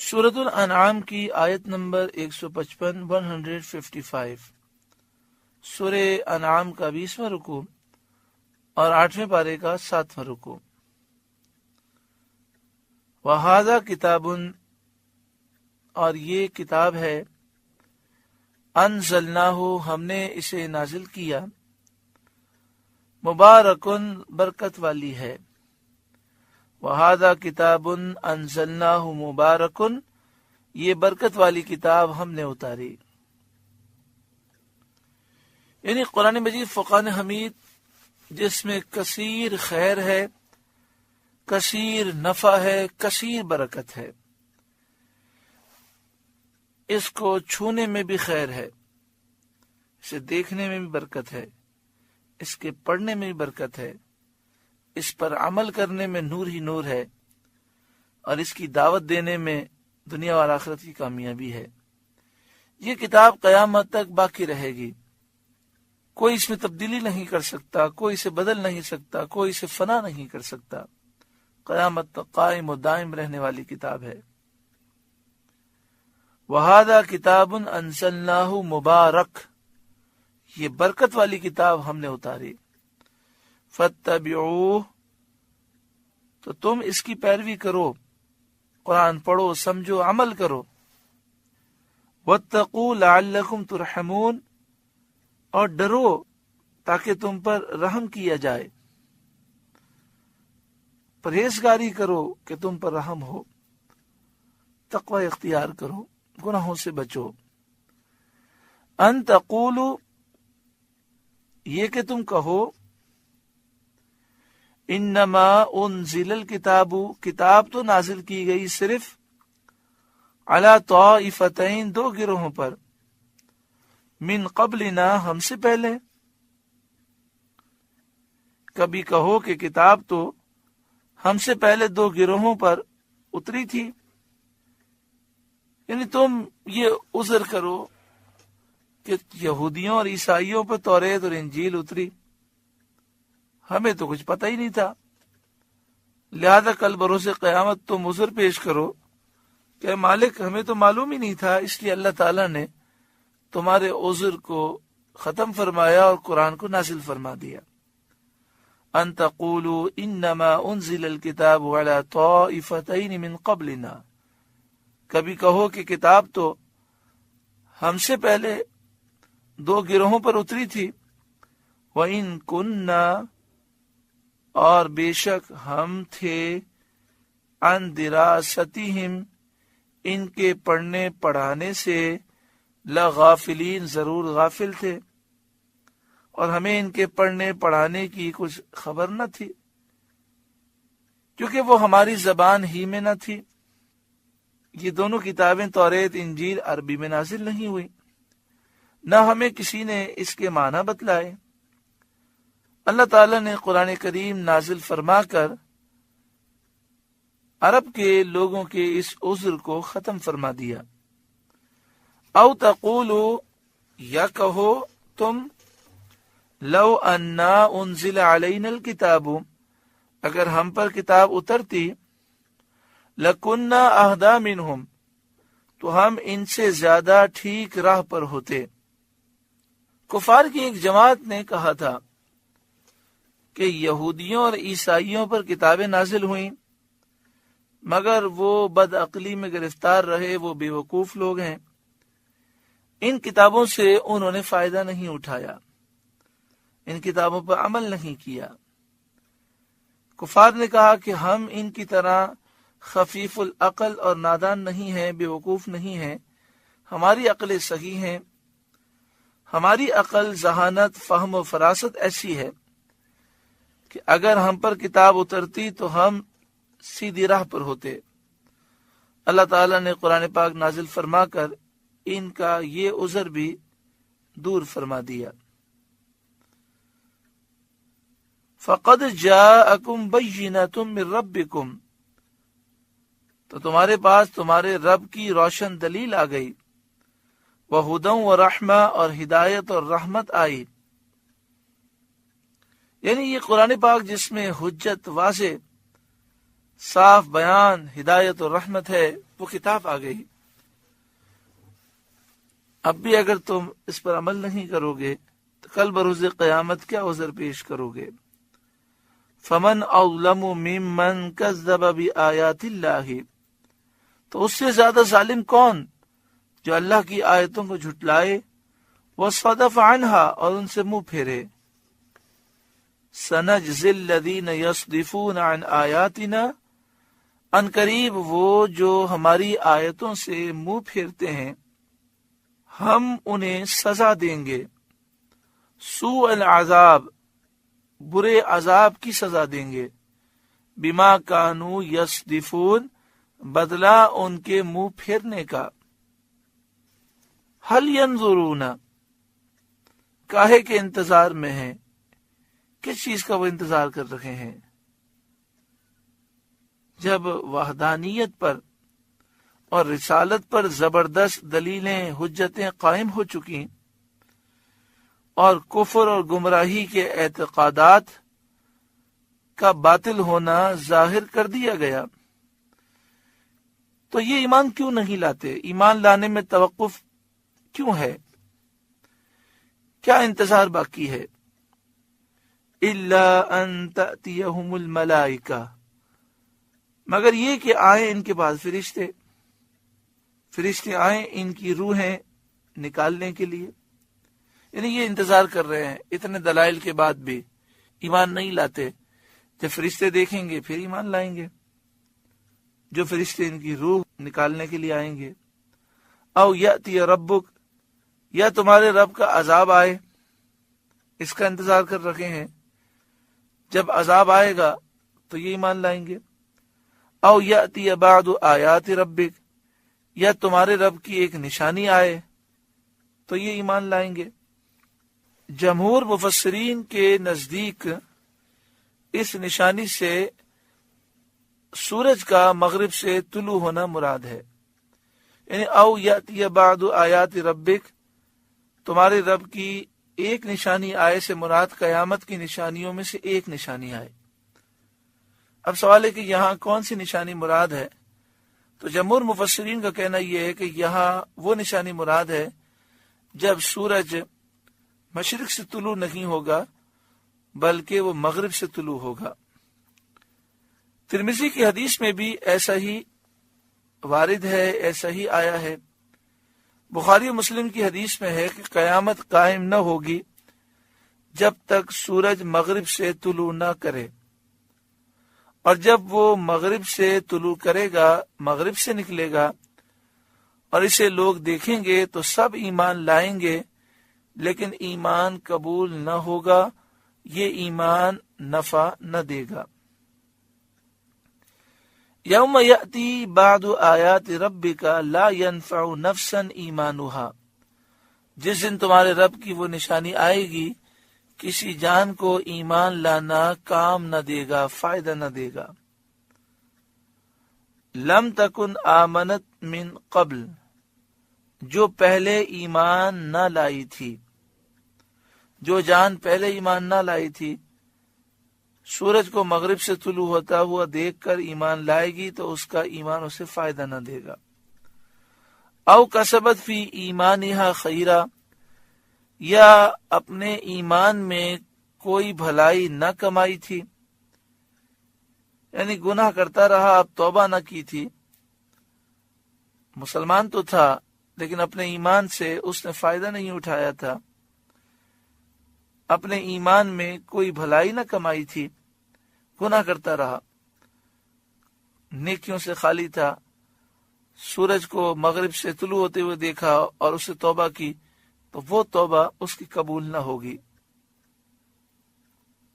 سورۃ الانعام کی آیت نمبر 155 155 سورہ انعام کا 20واں رکوع اور 8ویں پارے کا 7واں رکوع۔ وَهَذَا کتاب، اور یہ کتاب ہے، انزلناہ، ہم نے اسے نازل کیا، مبارکن، برکت والی ہے۔ وَهَذَا کتاب انزلناہ مبارکن، یہ برکت والی کتاب ہم نے اتاری۔ یعنی قرآن مجید فرقان حمید، جس میں کثیر خیر ہے، کثیر نفع ہے، کثیر برکت ہے۔ اس کو چھونے میں بھی خیر ہے، اسے دیکھنے میں بھی برکت ہے، اس کے پڑھنے میں بھی برکت ہے، اس پر عمل کرنے میں نور ہی نور ہے، اور اس کی دعوت دینے میں دنیا اور آخرت کی کامیابی ہے۔ یہ کتاب قیامت تک باقی رہے گی، کوئی اس میں تبدیلی نہیں کر سکتا، کوئی اسے بدل نہیں سکتا، کوئی اسے فنا نہیں کر سکتا، قیامت تک قائم و دائم رہنے والی کتاب ہے۔ وَهَذَا کتاب انزلناہ مبارک، یہ برکت والی کتاب ہم نے اتاری۔ فَاتَّبِعُوهُ، تو تم اس کی پیروی کرو، قرآن پڑھو، سمجھو، عمل کرو۔ وَاتَّقُوا لَعَلَّكُمْ تُرْحَمُونَ، اور ڈرو تاکہ تم پر رحم کیا جائے، پرہیزگاری کرو کہ تم پر رحم ہو، تقوی اختیار کرو، گناہوں سے بچو۔ ان تقولوا، یہ کہ تم کہو، انما انزل الکتاب، کتاب تو نازل کی گئی صرف علی طائفتین، دو گروہوں پر، من قبلنا، ہم سے پہلے۔ کبھی کہو کہ کتاب تو ہم سے پہلے دو گروہوں پر اتری تھی، یعنی تم یہ عذر کرو کہ یہودیوں اور عیسائیوں پر توریت اور انجیل اتری، ہمیں تو کچھ پتہ ہی نہیں تھا، لہذا کل بروز قیامت تم عذر پیش کرو کہ مالک ہمیں تو معلوم ہی نہیں تھا، اس لیے اللہ تعالیٰ نے تمہارے عذر کو ختم فرمایا اور قرآن کو نازل فرما دیا۔ ان تقولوا انما انزل الکتاب علی طائفتین من قبلنا، کبھی کہو کہ کتاب تو ہم سے پہلے دو گروہوں پر اتری تھی، وَإِن كُنَّا، اور بے شک ہم تھے، عن دراستہم، ان کے پڑھنے پڑھانے سے، لغافلین، ضرور غافل تھے، اور ہمیں ان کے پڑھنے پڑھانے کی کچھ خبر نہ تھی، کیونکہ وہ ہماری زبان ہی میں نہ تھی۔ یہ دونوں کتابیں توریت انجیل عربی میں نازل نہیں ہوئی، نہ ہمیں کسی نے اس کے معنی بتلائے۔ اللہ تعالیٰ نے قرآن کریم نازل فرما کر عرب کے لوگوں کے اس عذر کو ختم فرما دیا۔ او تقولو، یا کہو تم، لو انا انزل علینا الکتاب، اگر ہم پر کتاب اترتی، لکننا اہدی منہم، تو ہم ان سے زیادہ ٹھیک راہ پر ہوتے۔ کفار کی ایک جماعت نے کہا تھا کہ یہودیوں اور عیسائیوں پر کتابیں نازل ہوئیں، مگر وہ بد عقلی میں گرفتار رہے، وہ بے وقوف لوگ ہیں، ان کتابوں سے انہوں نے فائدہ نہیں اٹھایا، ان کتابوں پر عمل نہیں کیا۔ کفار نے کہا کہ ہم ان کی طرح خفیف العقل اور نادان نہیں ہیں، بے وقوف نہیں ہیں، ہماری عقلیں صحیح ہیں، ہماری عقل، ذہانت، فہم و فراست ایسی ہے کہ اگر ہم پر کتاب اترتی تو ہم سیدھی راہ پر ہوتے۔ اللہ تعالیٰ نے قرآن پاک نازل فرما کر ان کا یہ عذر بھی دور فرما دیا۔ فَقَدْ جَاءَكُمْ بَيِّنَةٌ مِّن رَبِّكُمْ، تو تمہارے پاس تمہارے رب کی روشن دلیل آ گئی، وَهُدًى وَرَحْمَةٌ، اور ہدایت اور رحمت آئی۔ یعنی یہ قرآن پاک جس میں حجت واضح صاف بیان ہدایت اور رحمت ہے، وہ کتاب آ گئی، اب بھی اگر تم اس پر عمل نہیں کرو گے تو کل بروز قیامت کیا عذر پیش کرو گے؟ فمن اظلم ممن کذب بآیات اللہ، تو اس سے زیادہ ظالم کون جو اللہ کی آیتوں کو جھٹلائے، وصدف عنہا، اور ان سے منہ پھیرے۔ سنجزی الذین یصدفون عن آیاتنا، ان قریب وہ جو ہماری آیتوں سے منہ پھیرتے ہیں ہم انہیں سزا دیں گے، سوء العذاب، برے عذاب کی سزا دیں گے، بما کانوا یصدفون، بدلہ ان کے منہ پھیرنے کا۔ هل ينظرون، کاہے کے انتظار میں ہیں، کس چیز کا وہ انتظار کر رہے ہیں؟ جب وحدانیت پر اور رسالت پر زبردست دلیلیں حجتیں قائم ہو چکی اور کفر اور گمراہی کے اعتقادات کا باطل ہونا ظاہر کر دیا گیا، تو یہ ایمان کیوں نہیں لاتے؟ ایمان لانے میں توقف کیوں ہے؟ کیا انتظار باقی ہے؟ الا ان تأتیہم الملائکہ، مگر یہ کہ آئیں ان کے پاس فرشتے آئیں ان کی روحیں نکالنے کے لیے، یعنی یہ انتظار کر رہے ہیں، اتنے دلائل کے بعد بھی ایمان نہیں لاتے۔ جب فرشتے دیکھیں گے پھر ایمان لائیں گے، جو فرشتے ان کی روح نکالنے کے لیے آئیں گے۔ او یأتی ربک، یا تمہارے رب کا عذاب آئے، اس کا انتظار کر رکھے ہیں، جب عذاب آئے گا تو یہ ایمان لائیں گے۔ او یأتی بعض آیات ربک، یا تمہارے رب کی ایک نشانی آئے تو یہ ایمان لائیں گے۔ جمہور مفسرین کے نزدیک اس نشانی سے سورج کا مغرب سے طلوع ہونا مراد ہے، یعنی او یأتی بعض آیات ربک، تمہارے رب کی ایک نشانی آئے سے مراد قیامت کی نشانیوں میں سے ایک نشانی آئے۔ اب سوال ہے کہ یہاں کون سی نشانی مراد ہے؟ تو جمہور مفسرین کا کہنا یہ ہے کہ یہاں وہ نشانی مراد ہے جب سورج مشرق سے طلوع نہیں ہوگا بلکہ وہ مغرب سے طلوع ہوگا۔ ترمذی کی حدیث میں بھی ایسا ہی وارد ہے، ایسا ہی آیا ہے۔ بخاری و مسلم کی حدیث میں ہے کہ قیامت قائم نہ ہوگی جب تک سورج مغرب سے طلوع نہ کرے، اور جب وہ مغرب سے طلوع کرے گا، مغرب سے نکلے گا اور اسے لوگ دیکھیں گے تو سب ایمان لائیں گے، لیکن ایمان قبول نہ ہوگا، یہ ایمان نفع نہ دے گا۔ یوم یأتی بعض آیات ربک لا ینفع نفسا ایمانها، جس دن تمہارے رب کی وہ نشانی آئے گی کسی جان کو ایمان لانا کام نہ دے گا، فائدہ نہ دے گا۔ لم تکن آمنت من قبل، جو پہلے ایمان نہ لائی تھی، جو جان پہلے ایمان نہ لائی تھی، سورج کو مغرب سے طلوع ہوتا ہوا دیکھ کر ایمان لائے گی تو اس کا ایمان اسے فائدہ نہ دے گا۔ او کسبت فی ایمانہا خیرا، یا اپنے ایمان میں کوئی بھلائی نہ کمائی تھی، یعنی گناہ کرتا رہا، اب توبہ نہ کی تھی، مسلمان تو تھا لیکن اپنے ایمان سے اس نے فائدہ نہیں اٹھایا تھا، اپنے ایمان میں کوئی بھلائی نہ کمائی تھی، گناہ کرتا رہا، نیکیوں سے خالی تھا، سورج کو مغرب سے طلوع ہوتے ہوئے دیکھا اور اسے توبہ کی تو وہ توبہ اس کی قبول نہ ہوگی۔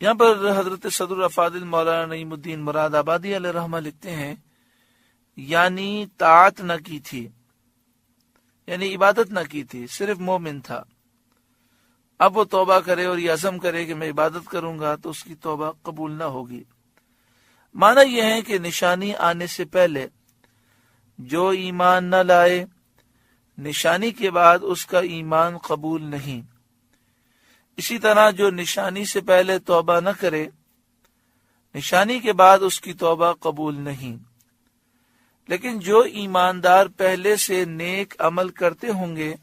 یہاں پر حضرت صدر الافاضل مولانا نعیم الدین مراد آبادی علیہ رحمہ لکھتے ہیں یعنی طاعت نہ کی تھی، یعنی عبادت نہ کی تھی، صرف مومن تھا، اب وہ توبہ کرے اور یہ عزم کرے کہ میں عبادت کروں گا تو اس کی توبہ قبول نہ ہوگی۔ معنی یہ ہے کہ نشانی آنے سے پہلے جو ایمان نہ لائے، نشانی کے بعد اس کا ایمان قبول نہیں، اسی طرح جو نشانی سے پہلے توبہ نہ کرے، نشانی کے بعد اس کی توبہ قبول نہیں۔ لیکن جو ایماندار پہلے سے نیک عمل کرتے ہوں گے،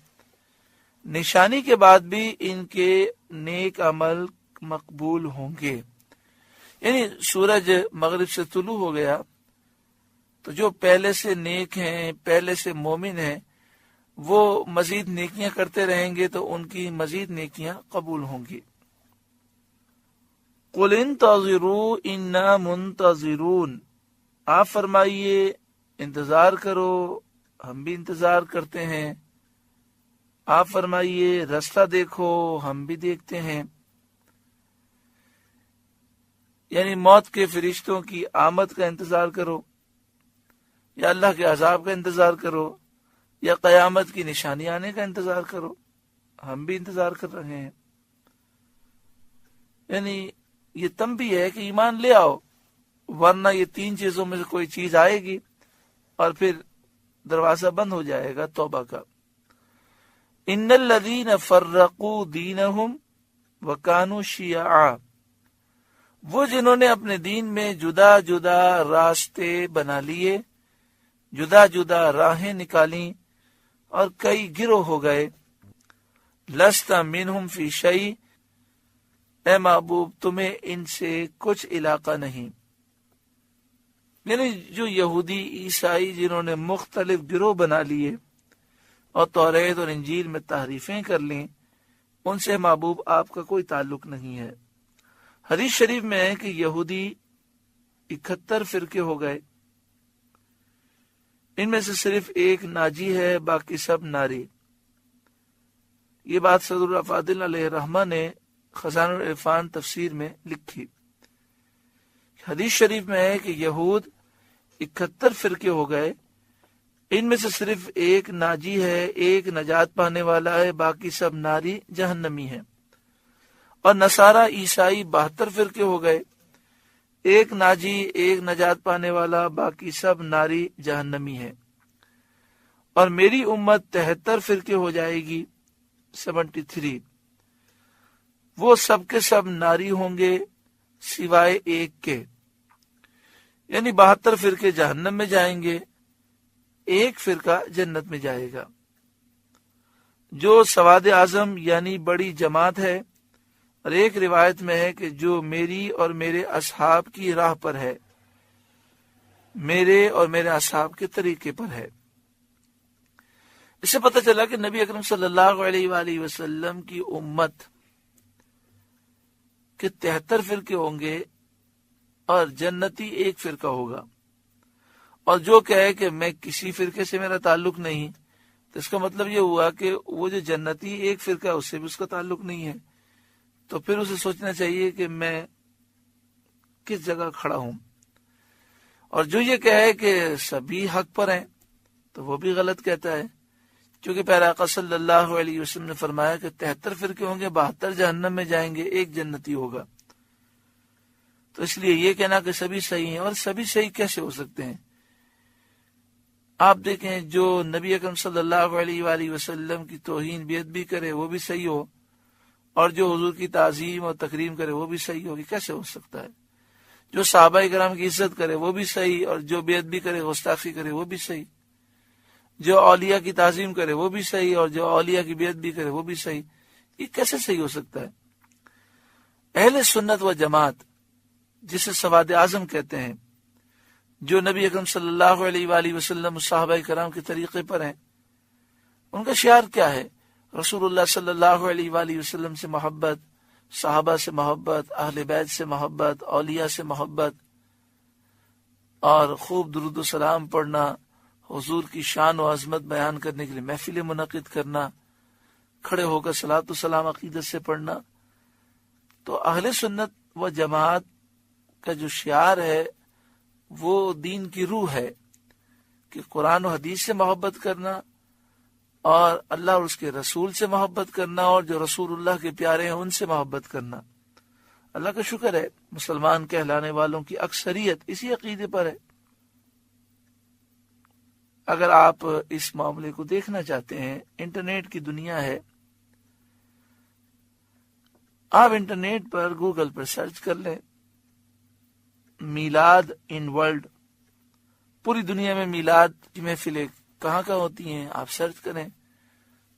نشانی کے بعد بھی ان کے نیک عمل مقبول ہوں گے۔ یعنی سورج مغرب سے طلوع ہو گیا تو جو پہلے سے نیک ہیں، پہلے سے مومن ہیں، وہ مزید نیکیاں کرتے رہیں گے تو ان کی مزید نیکیاں قبول ہوں گی۔ قُلْ انتظروا اِنَّا مُنتظرون، آپ فرمائیے انتظار کرو، ہم بھی انتظار کرتے ہیں۔ آپ فرمائیے رستہ دیکھو، ہم بھی دیکھتے ہیں۔ یعنی موت کے فرشتوں کی آمد کا انتظار کرو، یا اللہ کے عذاب کا انتظار کرو، یا قیامت کی نشانی آنے کا انتظار کرو، ہم بھی انتظار کر رہے ہیں۔ یعنی یہ تنبیہ ہے کہ ایمان لے آؤ، ورنہ یہ تین چیزوں میں سے کوئی چیز آئے گی اور پھر دروازہ بند ہو جائے گا توبہ کا۔ ان الذین فرقوا دینہم وکانوا شیعا، وہ جنہوں نے اپنے دین میں جدا جدا راستے بنا لیے، جدا جدا راہیں نکالیں اور کئی گروہ ہو گئے۔ لست منہم فی شیء، اے محبوب تمہیں ان سے کچھ علاقہ نہیں۔ یعنی جو یہودی عیسائی جنہوں نے مختلف گروہ بنا لیے اور توریت اور انجیل میں تحریفیں کر لیں، ان سے محبوب آپ کا کوئی تعلق نہیں ہے۔ حدیث شریف میں ہے کہ یہودی 71 فرقے ہو گئے، ان میں سے صرف ایک ناجی ہے، باقی سب ناری۔ یہ بات صدر الافاضل علیہ رحمہ نے خزانہ العرفان تفسیر میں لکھی۔ حدیث شریف میں ہے کہ یہود 71 فرقے ہو گئے، ان میں سے صرف ایک ناجی ہے، ایک نجات پانے والا ہے، باقی سب ناری جہنمی ہیں۔ اور نصارہ عیسائی 72 فرقے ہو گئے، ایک ناجی، ایک نجات پانے والا، باقی سب ناری جہنمی ہے۔ اور میری امت 73 فرقے ہو جائے گی، 73، وہ سب کے سب ناری ہوں گے سوائے ایک کے۔ یعنی 72 فرقے جہنم میں جائیں گے، ایک فرقہ جنت میں جائے گا۔ جو سواد اعظم یعنی بڑی جماعت ہے، اور ایک روایت میں ہے کہ جو میری اور میرے اصحاب کی راہ پر ہے، میرے اور میرے اصحاب کے طریقے پر ہے۔ اس سے پتہ چلا کہ نبی اکرم صلی اللہ علیہ وآلہ وسلم کی امت کے 73 فرقے ہوں گے اور جنتی ایک فرقہ ہوگا۔ اور جو کہے کہ میں کسی فرقے سے میرا تعلق نہیں، تو اس کا مطلب یہ ہوا کہ وہ جو جنتی ایک فرقہ ہے اس سے بھی اس کا تعلق نہیں ہے۔ تو پھر اسے سوچنا چاہیے کہ میں کس جگہ کھڑا ہوں۔ اور جو یہ کہے کہ سبھی حق پر ہیں تو وہ بھی غلط کہتا ہے، کیونکہ پیارا آقا صلی اللہ علیہ وسلم نے فرمایا کہ 73 فرقے ہوں گے، 72 جہنم میں جائیں گے، ایک جنتی ہوگا۔ تو اس لیے یہ کہنا کہ سبھی صحیح ہیں، اور سبھی صحیح کیسے ہو سکتے ہیں؟ آپ دیکھیں جو نبی اکرم صلی اللہ علیہ وآلہ وسلم کی توہین بیعت بھی کرے وہ بھی صحیح ہو، اور جو حضور کی تعظیم اور تکریم کرے وہ بھی صحیح ہوگی، کیسے ہو سکتا ہے؟ جو صحابہ کرام کی عزت کرے وہ بھی صحیح، اور جو بیعت بھی کرے گستاخی کرے وہ بھی صحیح، جو اولیاء کی تعظیم کرے وہ بھی صحیح، اور جو اولیاء کی بیعت بھی کرے وہ بھی صحیح۔ یہ کیسے صحیح ہو سکتا ہے؟ اہل سنت و جماعت جسے سواد اعظم کہتے ہیں، جو نبی اکرم صلی اللہ علیہ وآلہ وسلم صحابہ کرام کے طریقے پر ہیں، ان کا شعار کیا ہے؟ رسول اللہ صلی اللہ علیہ وآلہ وسلم سے محبت، صحابہ سے محبت، اہل بیت سے محبت، اولیاء سے محبت، اور خوب درود و سلام پڑھنا، حضور کی شان و عظمت بیان کرنے کے لیے محفلیں منعقد کرنا، کھڑے ہو کر صلاۃ و سلام عقیدت سے پڑھنا۔ تو اہل سنت و جماعت کا جو شعار ہے وہ دین کی روح ہے کہ قرآن و حدیث سے محبت کرنا، اور اللہ اور اس کے رسول سے محبت کرنا، اور جو رسول اللہ کے پیارے ہیں ان سے محبت کرنا۔ اللہ کا شکر ہے مسلمان کہلانے والوں کی اکثریت اسی عقیدے پر ہے۔ اگر آپ اس معاملے کو دیکھنا چاہتے ہیں، انٹرنیٹ کی دنیا ہے، آپ انٹرنیٹ پر گوگل پر سرچ کر لیں میلاد ان ورلڈ، پوری دنیا میں میلاد کی محفلیں کہاں کہاں ہوتی ہیں آپ سرچ کریں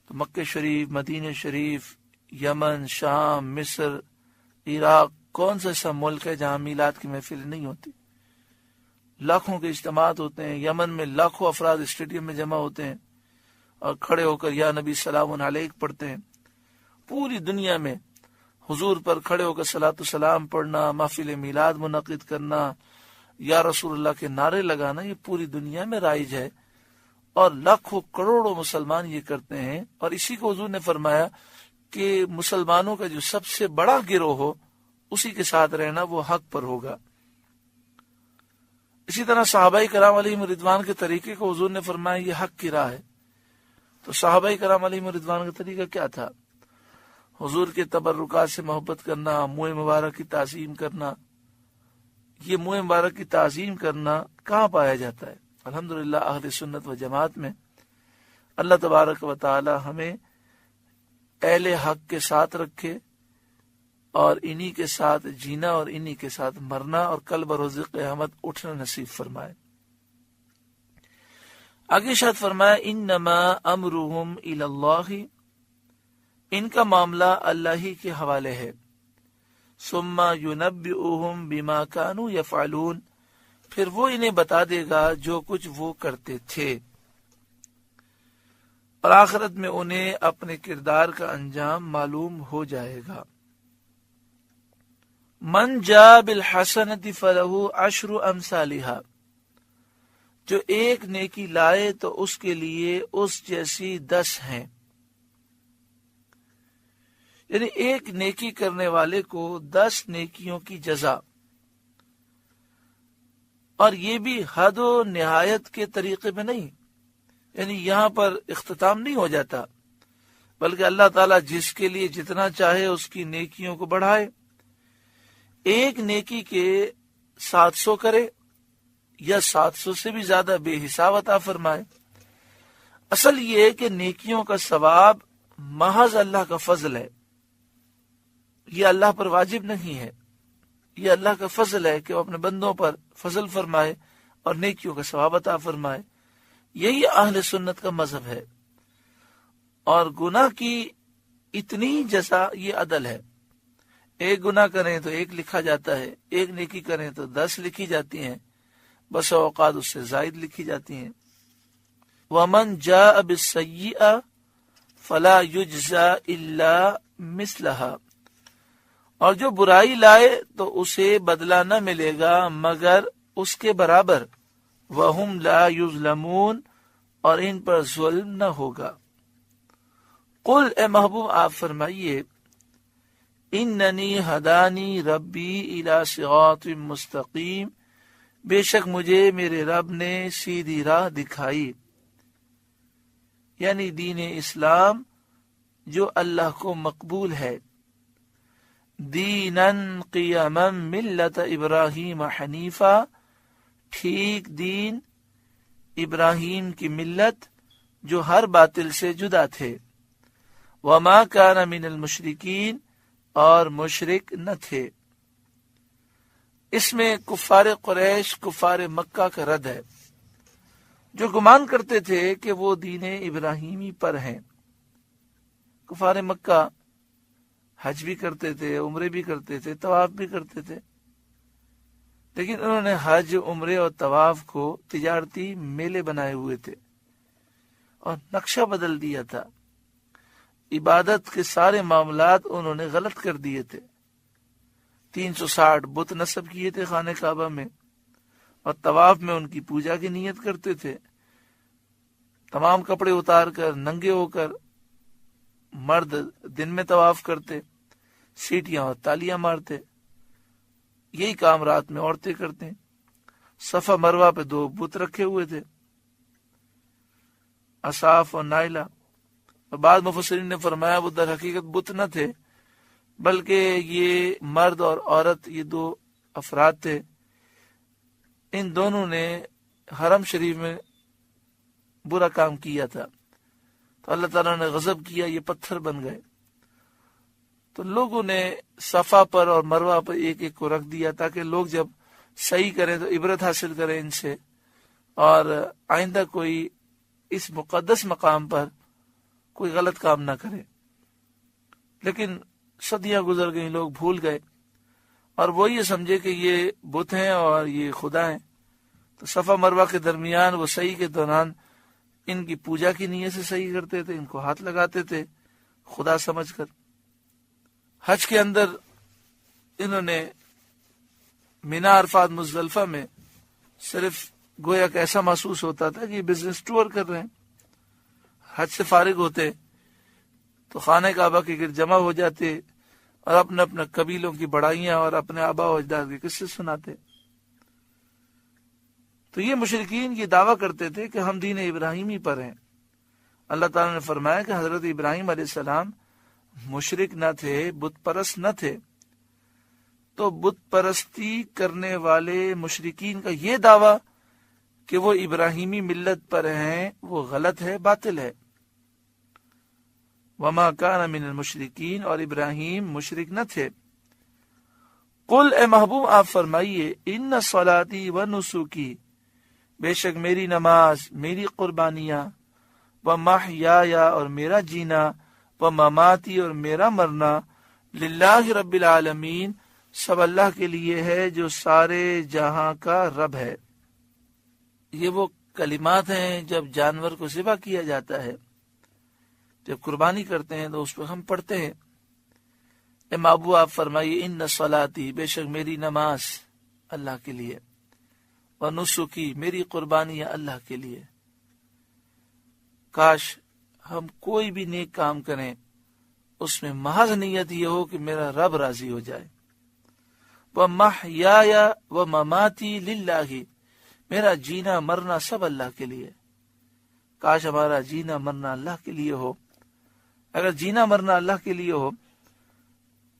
تو مکہ شریف، مدینہ شریف، یمن، شام، مصر، عراق، کون سا ایسا ملک ہے جہاں میلاد کی محفلیں نہیں ہوتی؟ لاکھوں کے اجتماعات ہوتے ہیں، یمن میں لاکھوں افراد اسٹیڈیم میں جمع ہوتے ہیں اور کھڑے ہو کر یا نبی سلام علیک پڑھتے ہیں۔ پوری دنیا میں حضور پر کھڑے ہو کر صلاۃ السلام پڑھنا، محفل میلاد منعقد کرنا، یا رسول اللہ کے نعرے لگانا، یہ پوری دنیا میں رائج ہے اور لاکھوں کروڑوں مسلمان یہ کرتے ہیں۔ اور اسی کو حضور نے فرمایا کہ مسلمانوں کا جو سب سے بڑا گروہ ہو اسی کے ساتھ رہنا وہ حق پر ہوگا۔ اسی طرح صحابہ کرام علیہم رضوان کے طریقے کو حضور نے فرمایا یہ حق کی راہ ہے۔ تو صحابہ کرام علیہم رضوان کا طریقہ کیا تھا؟ حضور کے تبرکات سے محبت کرنا، منہ مبارک کی تعظیم کرنا۔ یہ منہ مبارک کی تعظیم کرنا کہاں پایا جاتا ہے؟ الحمدللہ اہل سنت و جماعت میں۔ اللہ تبارک و تعالی ہمیں اہل حق کے ساتھ رکھے اور انہی کے ساتھ جینا اور انہی کے ساتھ مرنا اور کل بروز قیامت اٹھنا نصیب فرمائے۔ آگے شاید فرمایا انما امرهم الی اللہ، ان کا معاملہ اللہ ہی کے حوالے ہے۔ ثم ینبئهم بما كانوا یفعلون، پھر وہ انہیں بتا دے گا جو کچھ وہ کرتے تھے، اور آخرت میں انہیں اپنے کردار کا انجام معلوم ہو جائے گا۔ من جاء بالحسنۃ فلہ عشر امثالها، جو ایک نیکی لائے تو اس کے لیے اس جیسی 10 ہیں، یعنی ایک نیکی کرنے والے کو 10 نیکیوں کی جزا۔ اور یہ بھی حد و نہایت کے طریقے میں نہیں، یعنی یہاں پر اختتام نہیں ہو جاتا، بلکہ اللہ تعالیٰ جس کے لیے جتنا چاہے اس کی نیکیوں کو بڑھائے۔ ایک نیکی کے 700 کرے یا 700 سے بھی زیادہ بے حساب عطا فرمائے۔ اصل یہ ہے کہ نیکیوں کا ثواب محض اللہ کا فضل ہے، یہ اللہ پر واجب نہیں ہے، یہ اللہ کا فضل ہے کہ وہ اپنے بندوں پر فضل فرمائے اور نیکیوں کا ثواب عطا فرمائے۔ یہی اہل سنت کا مذہب ہے۔ اور گناہ کی اتنی جزا یہ عدل ہے، ایک گناہ کریں تو 1 لکھا جاتا ہے، ایک نیکی کریں تو 10 لکھی جاتی ہیں، بس اوقات اس سے زائد لکھی جاتی ہیں۔ وَمَنْ جَاءَ بِالسَّيِّئَةِ فَلَا يُجْزَى إِلَّا مِثْلَهَا، اور جو برائی لائے تو اسے بدلہ نہ ملے گا مگر اس کے برابر۔ وَهُمْ لَا يُظْلَمُونَ، اور ان پر ظلم نہ ہوگا۔ قل، اے محبوب آپ فرمائیے، اننی ہدانی ربی الی صراط مستقیم، بے شک مجھے میرے رب نے سیدھی راہ دکھائی، یعنی دین اسلام جو اللہ کو مقبول ہے۔ دیناً قیما ملت ابراہیم حنیفا، ٹھیک دین ابراہیم کی ملت جو ہر باطل سے جدا تھے۔ وما کان من المشرکین، اور مشرک نہ تھے۔ اس میں کفار قریش، کفار مکہ کا رد ہے، جو گمان کرتے تھے کہ وہ دین ابراہیمی پر ہیں۔ کفار مکہ حج بھی کرتے تھے، عمرے بھی کرتے تھے، طواف بھی کرتے تھے، لیکن انہوں نے حج، عمرے اور طواف کو تجارتی میلے بنائے ہوئے تھے اور نقشہ بدل دیا تھا۔ عبادت کے سارے معاملات انہوں نے غلط کر دیے تھے۔ 360 بت نصب کیے تھے خانہ کعبہ میں، اور طواف میں ان کی پوجا کی نیت کرتے تھے۔ تمام کپڑے اتار کر، ننگے ہو کر مرد دن میں طواف کرتے، سیٹیاں اور تالیاں مارتے۔ یہی کام رات میں عورتیں کرتے۔ صفا مروہ پہ 2 بت رکھے ہوئے تھے، اصاف اور نائلہ۔ اور بعض مفسرین نے فرمایا وہ در حقیقت بت نہ تھے، بلکہ یہ مرد اور عورت، یہ 2 افراد تھے۔ ان دونوں نے حرم شریف میں برا کام کیا تھا، تو اللہ تعالیٰ نے غضب کیا، یہ پتھر بن گئے۔ تو لوگوں نے صفا پر اور مروہ پر ایک ایک کو رکھ دیا تاکہ لوگ جب صحیح کریں تو عبرت حاصل کریں ان سے، اور آئندہ کوئی اس مقدس مقام پر کوئی غلط کام نہ کرے۔ لیکن صدیاں گزر گئیں، لوگ بھول گئے اور وہ یہ سمجھے کہ یہ بت ہیں اور یہ خدا ہیں، تو صفا مروہ کے درمیان وہ صحیح کے دوران ان کی پوجا کی نیت سے صحیح کرتے تھے، ان کو ہاتھ لگاتے تھے خدا سمجھ کر۔ حج کے اندر انہوں نے مینا، عرفات، مزدلفہ میں صرف گویا کہ ایسا محسوس ہوتا تھا کہ یہ بزنس ٹور کر رہے ہیں۔ حج سے فارغ ہوتے تو خانہ کعبہ کے گرد جمع ہو جاتے اور اپنے اپنے قبیلوں کی بڑائیاں اور اپنے آبا و اجداد کے قصے سناتے۔ تو یہ مشرکین یہ دعویٰ کرتے تھے کہ ہم دین ابراہیمی پر ہیں۔ اللہ تعالیٰ نے فرمایا کہ حضرت ابراہیم علیہ السلام مشرک نہ تھے، بت پرست نہ تھے، تو بت پرستی کرنے والے مشرکین کا یہ دعویٰ کہ وہ ابراہیمی ملت پر ہیں وہ غلط ہے، باطل ہے۔ وما کان من المشرکین، اور ابراہیم مشرک نہ تھے۔ قل، اے محبوب آپ فرمائیے، ان صلاتی و نسکی، بے شک میری نماز، میری قربانیاں، و محیایا، اور میرا جینا، و مماتی، اور میرا مرنا، للہ رب العالمین، سب اللہ کے لیے ہے جو سارے جہاں کا رب ہے۔ یہ وہ کلمات ہیں جب جانور کو ذبح کیا جاتا ہے، جب قربانی کرتے ہیں تو اس پہ ہم پڑھتے ہیں۔ اے محبوب آپ فرمائیے، ان صلاتی، بے شک میری نماز اللہ کے لیے، و نسکی، میری قربانیاں اللہ کے لیے۔ کاش ہم کوئی بھی نیک کام کریں اس میں محض نیت یہ ہو کہ میرا رب راضی ہو جائے۔ وَمَحْيَايَ وَمَمَاتِي لِلَّهِ، میرا جینا مرنا سب اللہ کے لیے۔ کاش ہمارا جینا مرنا اللہ کے لیے ہو۔ اگر جینا مرنا اللہ کے لیے ہو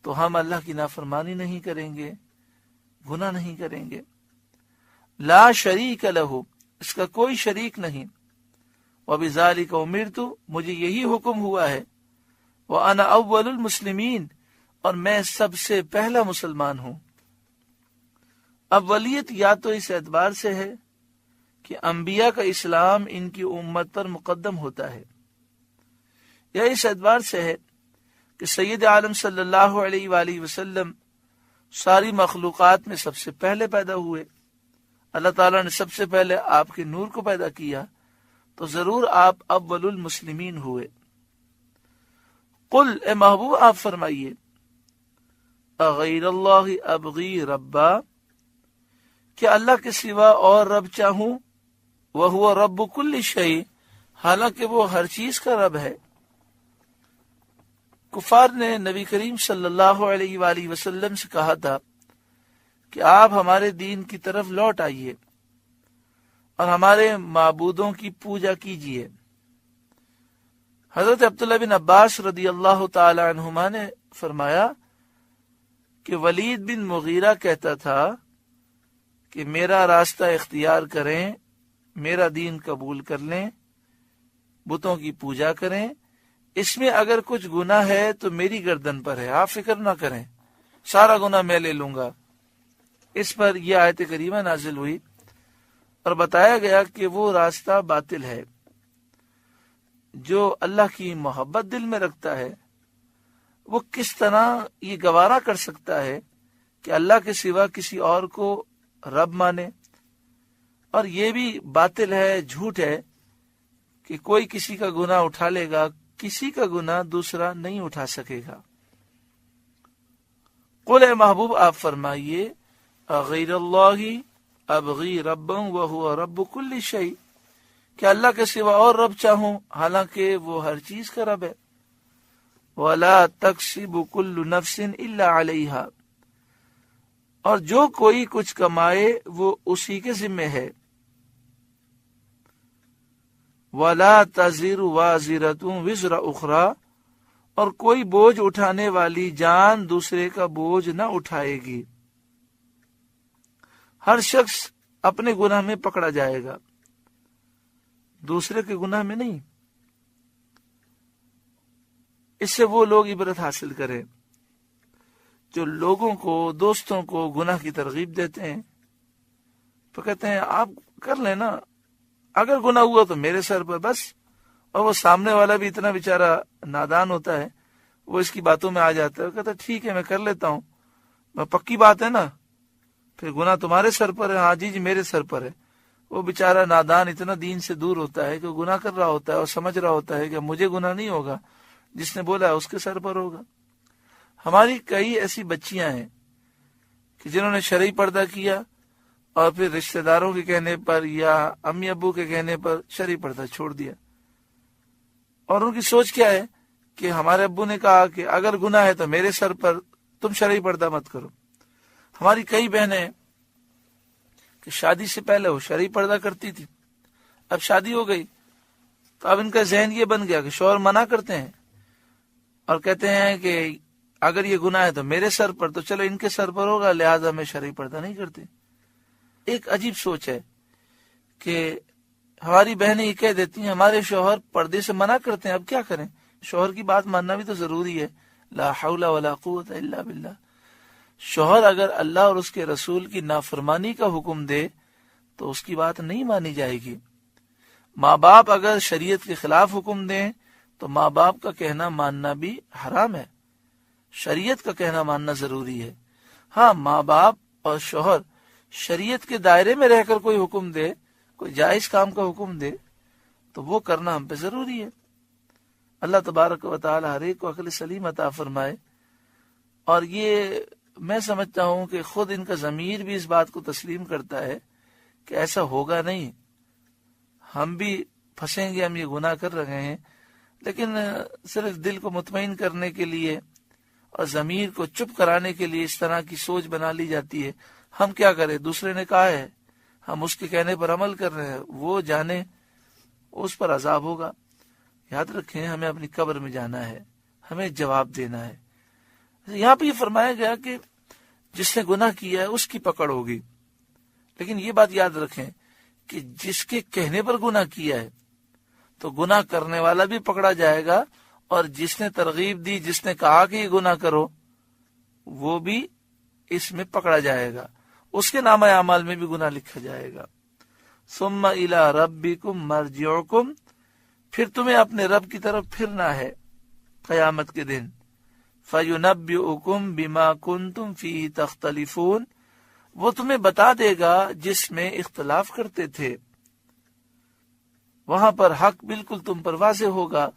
تو ہم اللہ کی نافرمانی نہیں کریں گے، گناہ نہیں کریں گے۔ لا شریک لہ، اس کا کوئی شریک نہیں۔ وَبِذَلِكَ أُمِرْتُ، مجھے یہی حکم ہوا ہے۔ وَأَنَا أَوَّلُ الْمُسْلِمِينَ، اور میں سب سے پہلا مسلمان ہوں۔ اولیت یا تو اس اعتبار سے ہے کہ انبیاء کا اسلام ان کی امت پر مقدم ہوتا ہے، یا اس اعتبار سے ہے کہ سید عالم صلی اللہ علیہ وآلہ وسلم ساری مخلوقات میں سب سے پہلے پیدا ہوئے۔ اللہ تعالیٰ نے سب سے پہلے آپ کے نور کو پیدا کیا، تو ضرور آپ اول المسلمین ہوئے۔ قل، اے محبوب آپ فرمائیے، اغیر اللہ ابغی ربا، کیا اللہ کے سوا اور رب چاہوں؟ وہو رب کل شیء، حالانکہ وہ ہر چیز کا رب ہے۔ کفار نے نبی کریم صلی اللہ علیہ وآلہ وسلم سے کہا تھا کہ آپ ہمارے دین کی طرف لوٹ آئیے اور ہمارے معبودوں کی پوجا کیجیے۔ حضرت عبداللہ بن عباس رضی اللہ تعالی عنہما نے فرمایا کہ ولید بن مغیرہ کہتا تھا کہ میرا راستہ اختیار کریں، میرا دین قبول کر لیں، بتوں کی پوجا کریں، اس میں اگر کچھ گناہ ہے تو میری گردن پر ہے، آپ فکر نہ کریں، سارا گناہ میں لے لوں گا۔ اس پر یہ آیت کریمہ نازل ہوئی اور بتایا گیا کہ وہ راستہ باطل ہے۔ جو اللہ کی محبت دل میں رکھتا ہے وہ کس طرح یہ گوارا کر سکتا ہے کہ اللہ کے سوا کسی اور کو رب مانے؟ اور یہ بھی باطل ہے، جھوٹ ہے کہ کوئی کسی کا گناہ اٹھا لے گا، کسی کا گناہ دوسرا نہیں اٹھا سکے گا۔ قل، اے محبوب آپ فرمائیے، غیر اللہ ابغی ربا وہو رب کل شیء، کہ اللہ کے سوا اور رب چاہوں حالانکہ وہ ہر چیز کا رب ہے۔ ولا تکسب کل نفس الا علیہا، اور جو کوئی کچھ کمائے وہ اسی کے ذمہ ہے۔ ولا تزر وازرۃ وزر اخری، اور کوئی بوجھ اٹھانے والی جان دوسرے کا بوجھ نہ اٹھائے گی۔ ہر شخص اپنے گناہ میں پکڑا جائے گا، دوسرے کے گناہ میں نہیں۔ اس سے وہ لوگ عبرت حاصل کریں۔ جو لوگوں کو، دوستوں کو گناہ کی ترغیب دیتے ہیں، تو کہتے ہیں آپ کر لیں نا، اگر گناہ ہوا تو میرے سر پر بس. اور وہ سامنے والا بھی اتنا بیچارہ نادان ہوتا ہے، وہ اس کی باتوں میں آ جاتا ہے، وہ کہتا ہے ٹھیک ہے میں کر لیتا ہوں، پکی بات ہے نا، پھر گناہ تمہارے سر پر ہے. ہاں جی میرے سر پر ہے. وہ بیچارہ نادان اتنا دین سے دور ہوتا ہے کہ وہ گناہ کر رہا ہوتا ہے اور سمجھ رہا ہوتا ہے کہ مجھے گناہ نہیں ہوگا، جس نے بولا ہے اس کے سر پر ہوگا. ہماری کئی ایسی بچیاں ہیں کہ جنہوں نے شرعی پردہ کیا اور پھر رشتہ داروں کے کہنے پر یا امی ابو کے کہنے پر شرعی پردہ چھوڑ دیا. اور ان کی سوچ کیا ہے کہ ہمارے ابو نے کہا کہ اگر گناہ ہے تو میرے سر پر، تم شرعی پردہ مت کرو. ہماری کئی بہنیں کہ شادی سے پہلے وہ شرعی پردہ کرتی تھی، اب شادی ہو گئی تو اب ان کا ذہن یہ بن گیا کہ شوہر منع کرتے ہیں اور کہتے ہیں کہ اگر یہ گناہ ہے تو میرے سر پر، تو چلو ان کے سر پر ہوگا، لہذا میں شرعی پردہ نہیں کرتے. ایک عجیب سوچ ہے کہ ہماری بہنیں یہ کہہ دیتی ہیں ہمارے شوہر پردے سے منع کرتے ہیں، اب کیا کریں، شوہر کی بات ماننا بھی تو ضروری ہے. لا حول ولا قوت الا باللہ. شوہر اگر اللہ اور اس کے رسول کی نافرمانی کا حکم دے تو اس کی بات نہیں مانی جائے گی. ماں باپ اگر شریعت کے خلاف حکم دیں تو ماں باپ کا کہنا ماننا بھی حرام ہے. شریعت کا کہنا ماننا ضروری ہے. ہاں ماں باپ اور شوہر شریعت کے دائرے میں رہ کر کوئی حکم دے، کوئی جائز کام کا حکم دے تو وہ کرنا ہم پہ ضروری ہے. اللہ تبارک و تعالی ہر ایک کو عقل سلیم عطا فرمائے. اور یہ میں سمجھتا ہوں کہ خود ان کا ضمیر بھی اس بات کو تسلیم کرتا ہے کہ ایسا ہوگا نہیں، ہم بھی پھنسیں گے، ہم یہ گناہ کر رہے ہیں، لیکن صرف دل کو مطمئن کرنے کے لیے اور ضمیر کو چپ کرانے کے لیے اس طرح کی سوچ بنا لی جاتی ہے. ہم کیا کریں، دوسرے نے کہا ہے، ہم اس کے کہنے پر عمل کر رہے ہیں، وہ جانے اس پر عذاب ہوگا. یاد رکھیں ہمیں اپنی قبر میں جانا ہے، ہمیں جواب دینا ہے. یہاں پہ یہ فرمایا گیا کہ جس نے گناہ کیا ہے اس کی پکڑ ہوگی، لیکن یہ بات یاد رکھیں کہ جس کے کہنے پر گناہ کیا ہے تو گناہ کرنے والا بھی پکڑا جائے گا، اور جس نے ترغیب دی، جس نے کہا کہ یہ گناہ کرو، وہ بھی اس میں پکڑا جائے گا، اس کے نامہ اعمال میں بھی گناہ لکھا جائے گا. ثم الی ربکم مرجعکم، پھر تمہیں اپنے رب کی طرف پھرنا ہے قیامت کے دن. فَيُنَبِّئُكُمْ بِمَا كُنْتُمْ فِيهِ تَخْتَلِفُونَ، وہ تمہیں بتا دے گا جس میں اختلاف کرتے تھے. وہاں پر حق بالکل تم پر واضح ہوگا.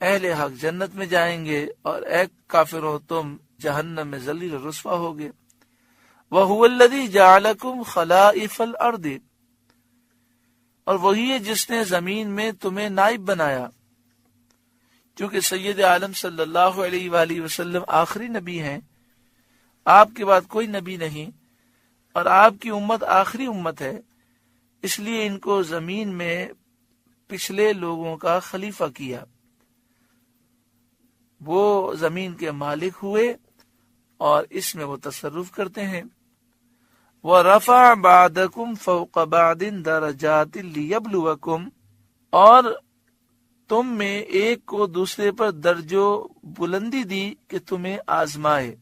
اہل حق جنت میں جائیں گے اور اے کافروں تم جہنم میں ذلیل و رسوا ہوگے. وَهُوَ الَّذِي جَعَلَكُمْ خَلَائِفَ الْأَرْضِ، اور وہی ہے جس نے زمین میں تمہیں نائب بنایا. چونکہ سید عالم صلی اللہ علیہ وآلہ وسلم آخری نبی ہیں، آپ کے بعد کوئی نبی نہیں، اور آپ کی امت آخری امت ہے، اس لیے ان کو زمین میں پچھلے لوگوں کا خلیفہ کیا. وہ زمین کے مالک ہوئے اور اس میں وہ تصرف کرتے ہیں. وَرَفَعَ بَعْدَكُمْ فَوْقَ بَعْدٍ دَرَجَاتٍ لِيَبْلُوَكُمْ، اور تم میں ایک کو دوسرے پر درجو بلندی دی کہ تمہیں آزمائے.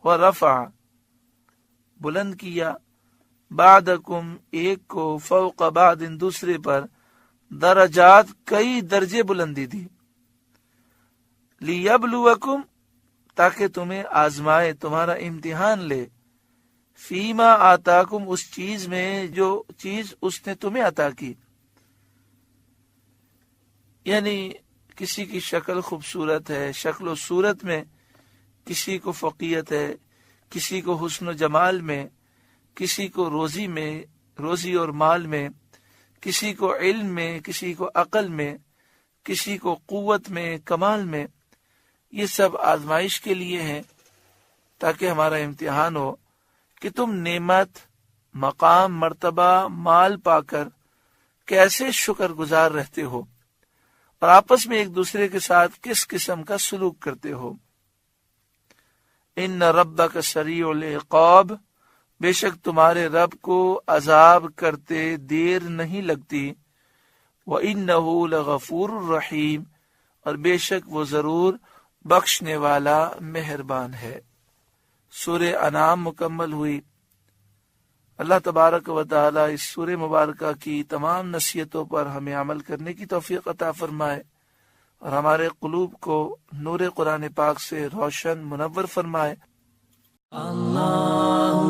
وَرَفَعَ، بلند کیا، بعدکم، ایک کو، فوق بعد، دوسرے پر، درجات، کئی درجے بلندی دی. لیبلوکم، تاکہ تمہیں آزمائے، تمہارا امتحان لے. فیما آتاکم، اس چیز میں جو چیز اس نے تمہیں عطا کی. یعنی کسی کی شکل خوبصورت ہے، شکل و صورت میں، کسی کو فقیت ہے، کسی کو حسن و جمال میں، کسی کو روزی میں، روزی اور مال میں، کسی کو علم میں، کسی کو عقل میں، کسی کو قوت میں، کمال میں. یہ سب آزمائش کے لیے ہیں تاکہ ہمارا امتحان ہو کہ تم نعمت، مقام، مرتبہ، مال پا کر کیسے شکر گزار رہتے ہو اور آپس میں ایک دوسرے کے ساتھ کس قسم کا سلوک کرتے ہو. ان ربک سریع العقاب، بے شک تمہارے رب کو عذاب کرتے دیر نہیں لگتی. وَإِنَّهُ لَغَفُورٌ الرحیم، اور بے شک وہ ضرور بخشنے والا مہربان ہے. سورہ انعام مکمل ہوئی۔ اللہ تبارک و تعالی اس سورہ مبارکہ کی تمام نصیحتوں پر ہمیں عمل کرنے کی توفیق عطا فرمائے اور ہمارے قلوب کو نور قرآن پاک سے روشن منور فرمائے۔ اللہ